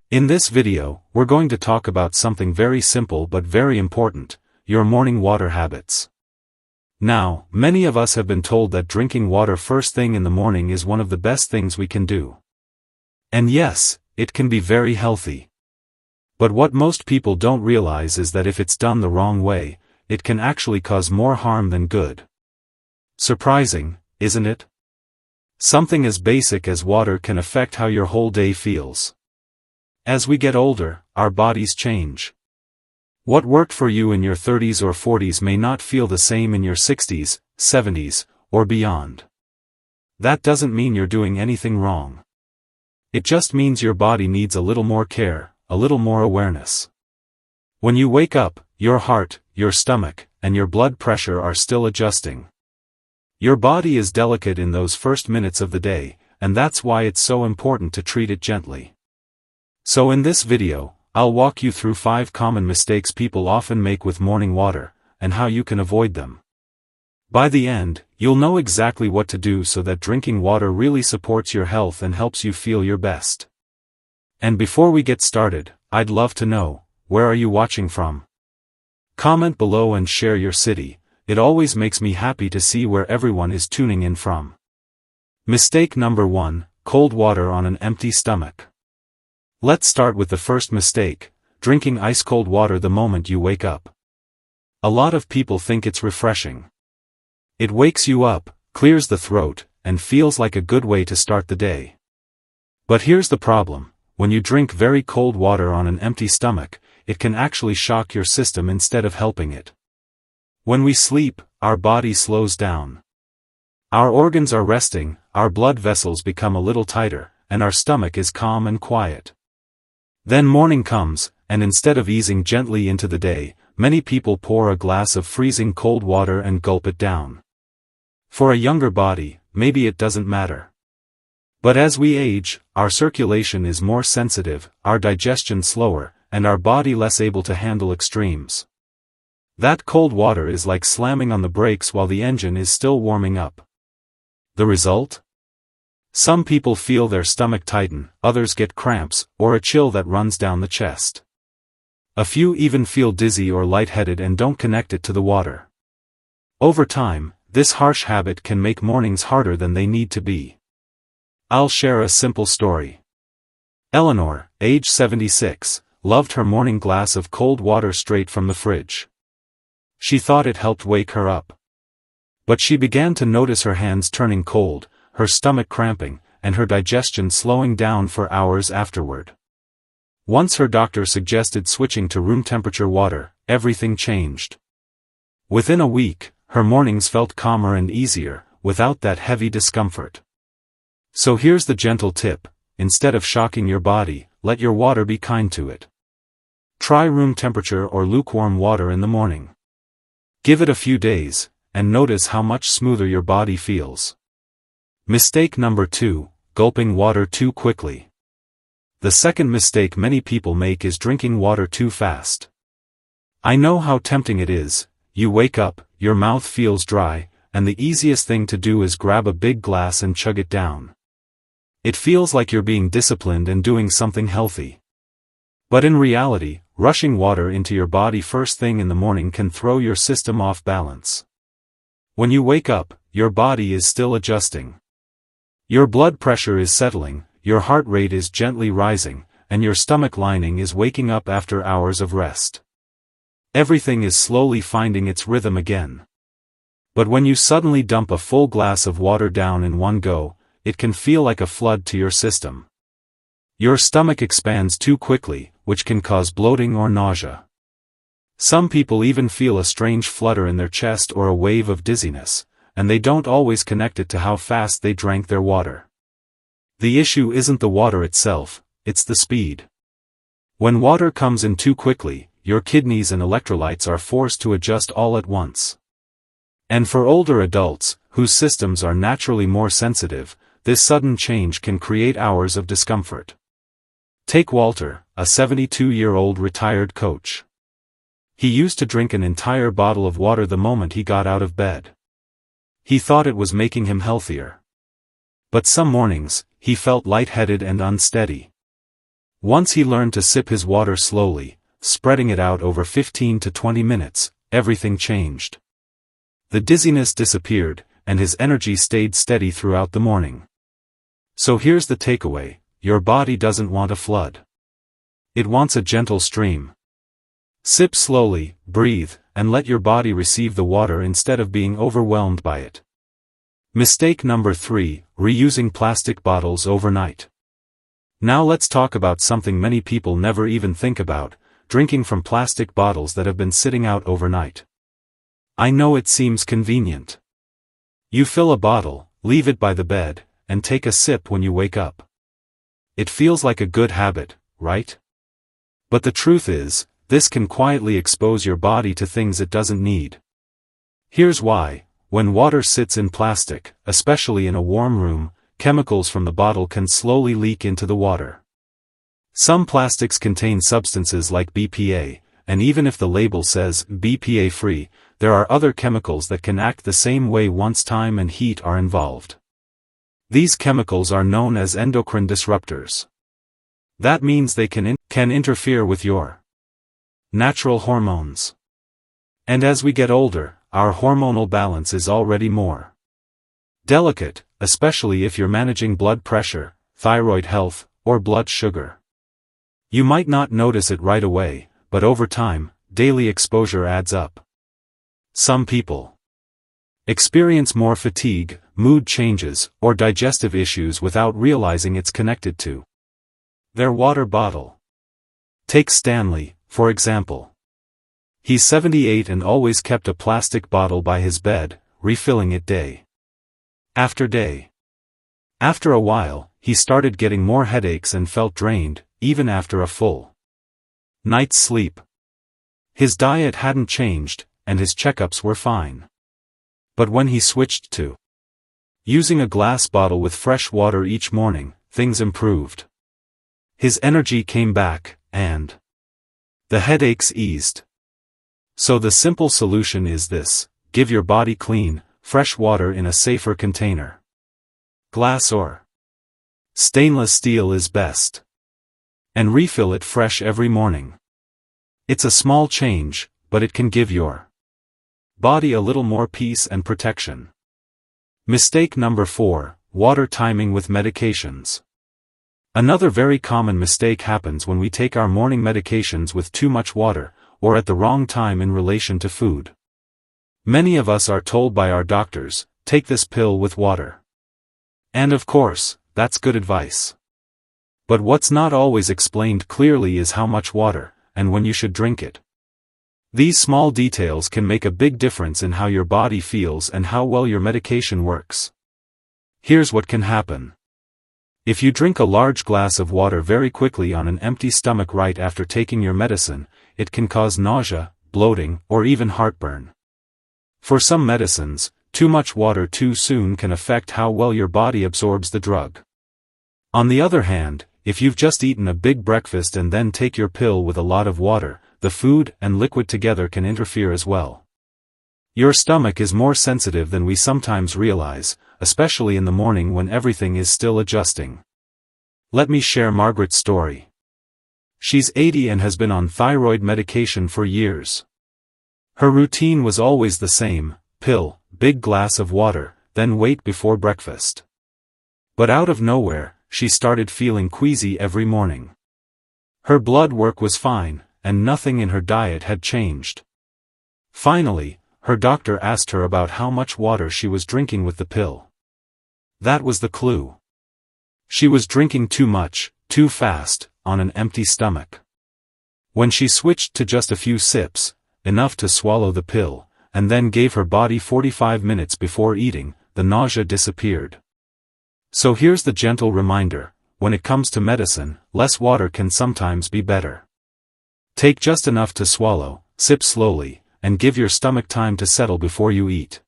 In this video, we're going to talk about something very simple but very important, your morning water habits. Now, many of us have been told that drinking water first thing in the morning is one of the best things we can do. And yes, it can be very healthy. But what most people don't realize is that if it's done the wrong way, it can actually cause more harm than good. Surprising, isn't it? Something as basic as water can affect how your whole day feels. As we get older, our bodies change. What worked for you in your 30s or 40s may not feel the same in your 60s, 70s, or beyond. That doesn't mean you're doing anything wrong. It just means your body needs a little more care, a little more awareness. When you wake up, your heart, your stomach, and your blood pressure are still adjusting. Your body is delicate in those first minutes of the day, and that's why it's so important to treat it gently. So in this video, I'll walk you through 5 common mistakes people often make with morning water, and how you can avoid them. By the end, you'll know exactly what to do so that drinking water really supports your health and helps you feel your best. And before we get started, I'd love to know, where are you watching from? Comment below and share your city. It always makes me happy to see where everyone is tuning in from. Mistake number 1, cold water on an empty stomach. Let's start with the first mistake, drinking ice-cold water the moment you wake up. A lot of people think it's refreshing. It wakes you up, clears the throat, and feels like a good way to start the day. But here's the problem, when you drink very cold water on an empty stomach, it can actually shock your system instead of helping it. When we sleep, our body slows down. Our organs are resting, our blood vessels become a little tighter, and our stomach is calm and quiet. Then morning comes, and instead of easing gently into the day, many people pour a glass of freezing cold water and gulp it down. For a younger body, maybe it doesn't matter. But as we age, our circulation is more sensitive, our digestion slower, and our body less able to handle extremes. That cold water is like slamming on the brakes while the engine is still warming up. The result? Some people feel their stomach tighten, others get cramps, or a chill that runs down the chest. A few even feel dizzy or lightheaded and don't connect it to the water. Over time, this harsh habit can make mornings harder than they need to be. I'll share a simple story. Eleanor, age 76, loved her morning glass of cold water straight from the fridge. She thought it helped wake her up. But she began to notice her hands turning cold, her stomach cramping, and her digestion slowing down for hours afterward. Once her doctor suggested switching to room temperature water, everything changed. Within a week, her mornings felt calmer and easier, without that heavy discomfort. So here's the gentle tip, instead of shocking your body, let your water be kind to it. Try room temperature or lukewarm water in the morning. Give it a few days, and notice how much smoother your body feels. Mistake number 2, gulping water too quickly. The second mistake many people make is drinking water too fast. I know how tempting it is. You wake up, your mouth feels dry, and the easiest thing to do is grab a big glass and chug it down. It feels like you're being disciplined and doing something healthy. But in reality, rushing water into your body first thing in the morning can throw your system off balance. When you wake up, your body is still adjusting. Your blood pressure is settling, your heart rate is gently rising, and your stomach lining is waking up after hours of rest. Everything is slowly finding its rhythm again. But when you suddenly dump a full glass of water down in one go, it can feel like a flood to your system. Your stomach expands too quickly, which can cause bloating or nausea. Some people even feel a strange flutter in their chest or a wave of dizziness, and they don't always connect it to how fast they drank their water. The issue isn't the water itself, it's the speed. When water comes in too quickly, your kidneys and electrolytes are forced to adjust all at once. And for older adults, whose systems are naturally more sensitive, this sudden change can create hours of discomfort. Take Walter, a 72-year-old retired coach. He used to drink an entire bottle of water the moment he got out of bed. He thought it was making him healthier. But some mornings, he felt lightheaded and unsteady. Once he learned to sip his water slowly, spreading it out over 15 to 20 minutes, everything changed. The dizziness disappeared, and his energy stayed steady throughout the morning. So here's the takeaway: your body doesn't want a flood. It wants a gentle stream. Sip slowly, breathe, and let your body receive the water instead of being overwhelmed by it. Mistake number 3: reusing plastic bottles overnight. Now let's talk about something many people never even think about: drinking from plastic bottles that have been sitting out overnight. I know it seems convenient. You fill a bottle, leave it by the bed, and take a sip when you wake up. It feels like a good habit, right? But the truth is, this can quietly expose your body to things it doesn't need. Here's why: when water sits in plastic, especially in a warm room, chemicals from the bottle can slowly leak into the water. Some plastics contain substances like BPA, and even if the label says BPA-free, there are other chemicals that can act the same way once time and heat are involved. These chemicals are known as endocrine disruptors. That means they can interfere with your natural hormones. And as we get older, our hormonal balance is already more delicate, especially if you're managing blood pressure, thyroid health, or blood sugar. You might not notice it right away, but over time, daily exposure adds up. Some people experience more fatigue, mood changes, or digestive issues without realizing it's connected to their water bottle. Take Stanley, for example. He's 78 and always kept a plastic bottle by his bed, refilling it day after day. After a while, he started getting more headaches and felt drained, even after a full night's sleep. His diet hadn't changed, and his checkups were fine. But when he switched to using a glass bottle with fresh water each morning, things improved. His energy came back, and the headaches eased. So the simple solution is this: give your body clean, fresh water in a safer container. Glass or stainless steel is best. And refill it fresh every morning. It's a small change, but it can give your body a little more peace and protection. Mistake number 4: water timing with medications. Another very common mistake happens when we take our morning medications with too much water, or at the wrong time in relation to food. Many of us are told by our doctors, take this pill with water. And of course, that's good advice. But what's not always explained clearly is how much water, and when you should drink it. These small details can make a big difference in how your body feels and how well your medication works. Here's what can happen. If you drink a large glass of water very quickly on an empty stomach right after taking your medicine, it can cause nausea, bloating, or even heartburn. For some medicines, too much water too soon can affect how well your body absorbs the drug. On the other hand, if you've just eaten a big breakfast and then take your pill with a lot of water, the food and liquid together can interfere as well. Your stomach is more sensitive than we sometimes realize, especially in the morning when everything is still adjusting. Let me share Margaret's story. She's 80 and has been on thyroid medication for years. Her routine was always the same: pill, big glass of water, then wait before breakfast. But out of nowhere, she started feeling queasy every morning. Her blood work was fine, and nothing in her diet had changed. Finally, her doctor asked her about how much water she was drinking with the pill. That was the clue. She was drinking too much, too fast, on an empty stomach. When she switched to just a few sips, enough to swallow the pill, and then gave her body 45 minutes before eating, the nausea disappeared. So here's the gentle reminder: when it comes to medicine, less water can sometimes be better. Take just enough to swallow, sip slowly, and give your stomach time to settle before you eat.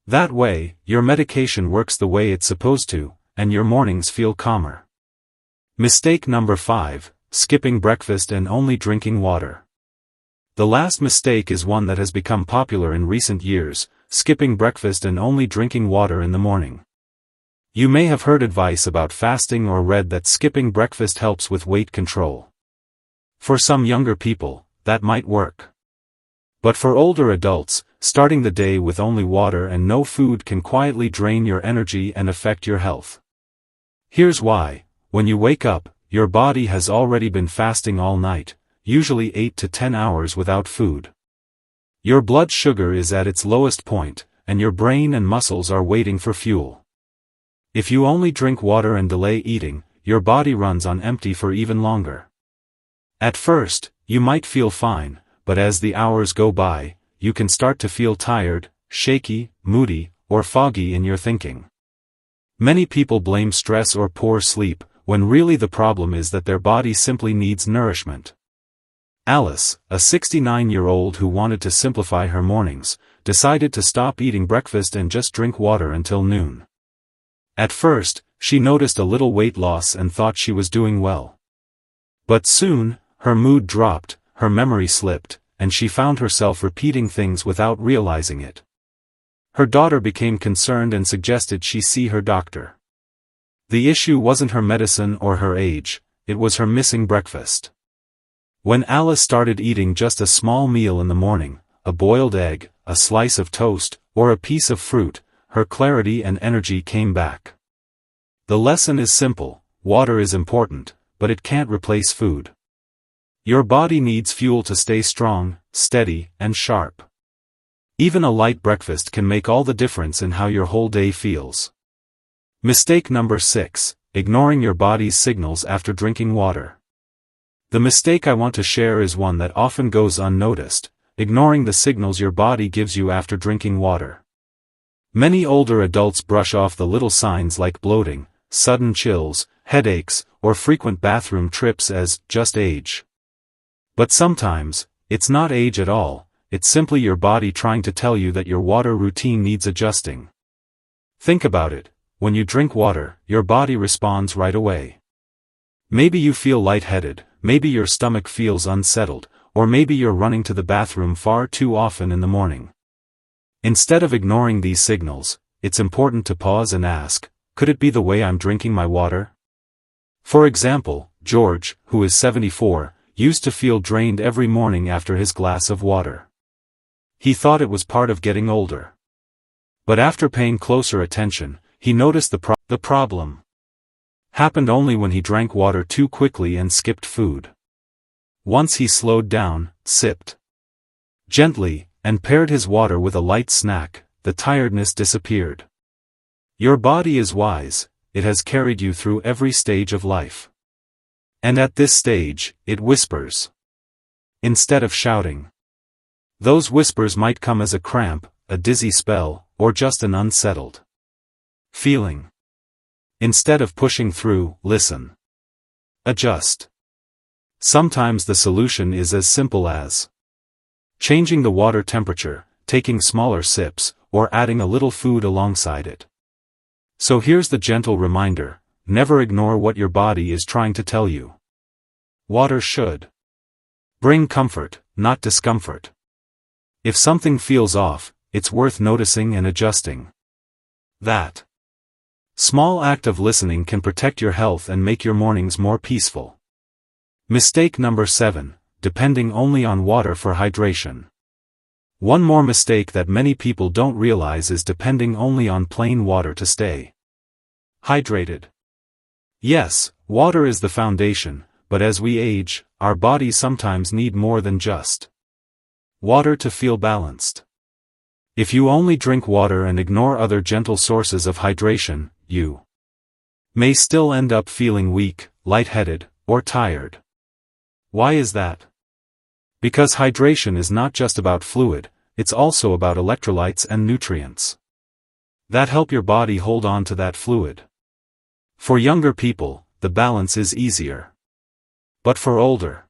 That way, your medication works the way it's supposed to, and your mornings feel calmer. Mistake number 5: skipping breakfast and only drinking water. The last mistake is one that has become popular in recent years: skipping breakfast and only drinking water in the morning. You may have heard advice about fasting or read that skipping breakfast helps with weight control. For some younger people, that might work. But for older adults, starting the day with only water and no food can quietly drain your energy and affect your health. Here's why. When you wake up, your body has already been fasting all night, usually 8 to 10 hours without food. Your blood sugar is at its lowest point, and your brain and muscles are waiting for fuel. If you only drink water and delay eating, your body runs on empty for even longer. At first, you might feel fine, but as the hours go by, you can start to feel tired, shaky, moody, or foggy in your thinking. Many people blame stress or poor sleep, when really the problem is that their body simply needs nourishment. Alice, a 69-year-old who wanted to simplify her mornings, decided to stop eating breakfast and just drink water until noon. At first, she noticed a little weight loss and thought she was doing well. But soon, her mood dropped, her memory slipped, and she found herself repeating things without realizing it. Her daughter became concerned and suggested she see her doctor. The issue wasn't her medicine or her age, it was her missing breakfast. When Alice started eating just a small meal in the morning, a boiled egg, a slice of toast, or a piece of fruit, her clarity and energy came back. The lesson is simple: water is important, but it can't replace food. Your body needs fuel to stay strong, steady, and sharp. Even a light breakfast can make all the difference in how your whole day feels. Mistake number 6: ignoring your body's signals after drinking water. The mistake I want to share is one that often goes unnoticed: ignoring the signals your body gives you after drinking water. Many older adults brush off the little signs like bloating, sudden chills, headaches, or frequent bathroom trips as just age. But sometimes, it's not age at all, it's simply your body trying to tell you that your water routine needs adjusting. Think about it: when you drink water, your body responds right away. Maybe you feel lightheaded, maybe your stomach feels unsettled, or maybe you're running to the bathroom far too often in the morning. Instead of ignoring these signals, it's important to pause and ask, could it be the way I'm drinking my water? For example, George, who is 74, used to feel drained every morning after his glass of water. He thought it was part of getting older. But after paying closer attention, he noticed the problem happened only when he drank water too quickly and skipped food. Once he slowed down, sipped gently, and paired his water with a light snack, the tiredness disappeared. Your body is wise, it has carried you through every stage of life. And at this stage, it whispers instead of shouting. Those whispers might come as a cramp, a dizzy spell, or just an unsettled feeling. Instead of pushing through, listen. Adjust. Sometimes the solution is as simple as changing the water temperature, taking smaller sips, or adding a little food alongside it. So here's the gentle reminder: never ignore what your body is trying to tell you. Water should bring comfort, not discomfort. If something feels off, it's worth noticing and adjusting. That small act of listening can protect your health and make your mornings more peaceful. Mistake number 7: depending only on water for hydration. One more mistake that many people don't realize is depending only on plain water to stay hydrated. Yes, water is the foundation, but as we age, our bodies sometimes need more than just water to feel balanced. If you only drink water and ignore other gentle sources of hydration, you may still end up feeling weak, lightheaded, or tired. Why is that? Because hydration is not just about fluid, it's also about electrolytes and nutrients that help your body hold on to that fluid. For younger people, the balance is easier. But for older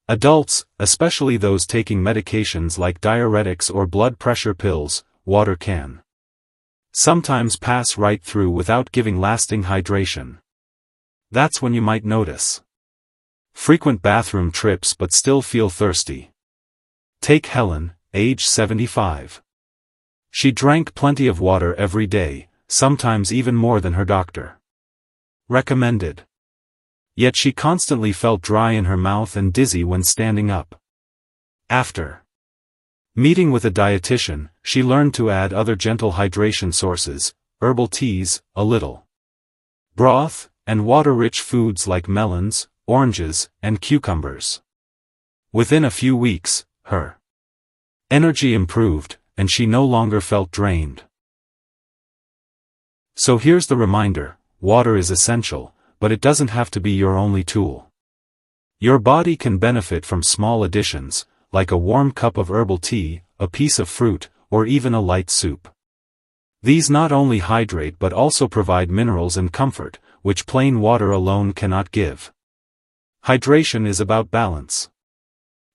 adults, especially those taking medications like diuretics or blood pressure pills, water can sometimes pass right through without giving lasting hydration. That's when you might notice frequent bathroom trips but still feel thirsty. Take Helen, age 75. She drank plenty of water every day, sometimes even more than her doctor recommended. Yet she constantly felt dry in her mouth and dizzy when standing up. After meeting with a dietitian, she learned to add other gentle hydration sources, herbal teas, a little broth, and water-rich foods like melons, oranges, and cucumbers. Within a few weeks, her energy improved, and she no longer felt drained. So here's the reminder: water is essential, but it doesn't have to be your only tool. Your body can benefit from small additions, like a warm cup of herbal tea, a piece of fruit, or even a light soup. These not only hydrate but also provide minerals and comfort, which plain water alone cannot give. Hydration is about balance.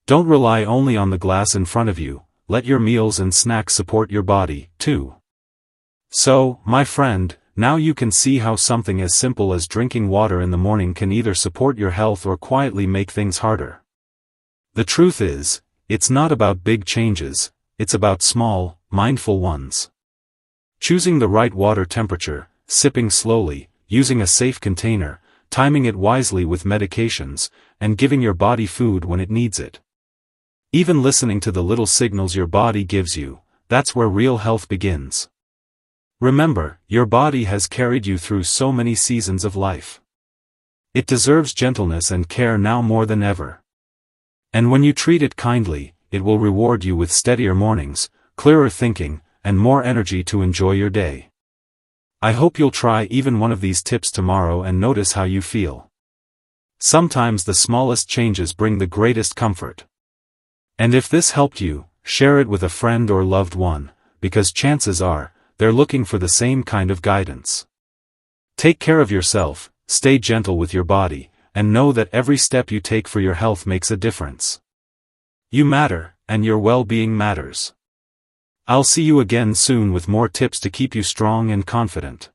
Don't rely only on the glass in front of you, let your meals and snacks support your body, too. So, my friend, now you can see how something as simple as drinking water in the morning can either support your health or quietly make things harder. The truth is, it's not about big changes, it's about small, mindful ones. Choosing the right water temperature, sipping slowly, using a safe container, timing it wisely with medications, and giving your body food when it needs it. Even listening to the little signals your body gives you, that's where real health begins. Remember, your body has carried you through so many seasons of life. It deserves gentleness and care now more than ever. And when you treat it kindly, it will reward you with steadier mornings, clearer thinking, and more energy to enjoy your day. I hope you'll try even one of these tips tomorrow and notice how you feel. Sometimes the smallest changes bring the greatest comfort. And if this helped you, share it with a friend or loved one, because chances are, they're looking for the same kind of guidance. Take care of yourself, stay gentle with your body, and know that every step you take for your health makes a difference. You matter, and your well-being matters. I'll see you again soon with more tips to keep you strong and confident.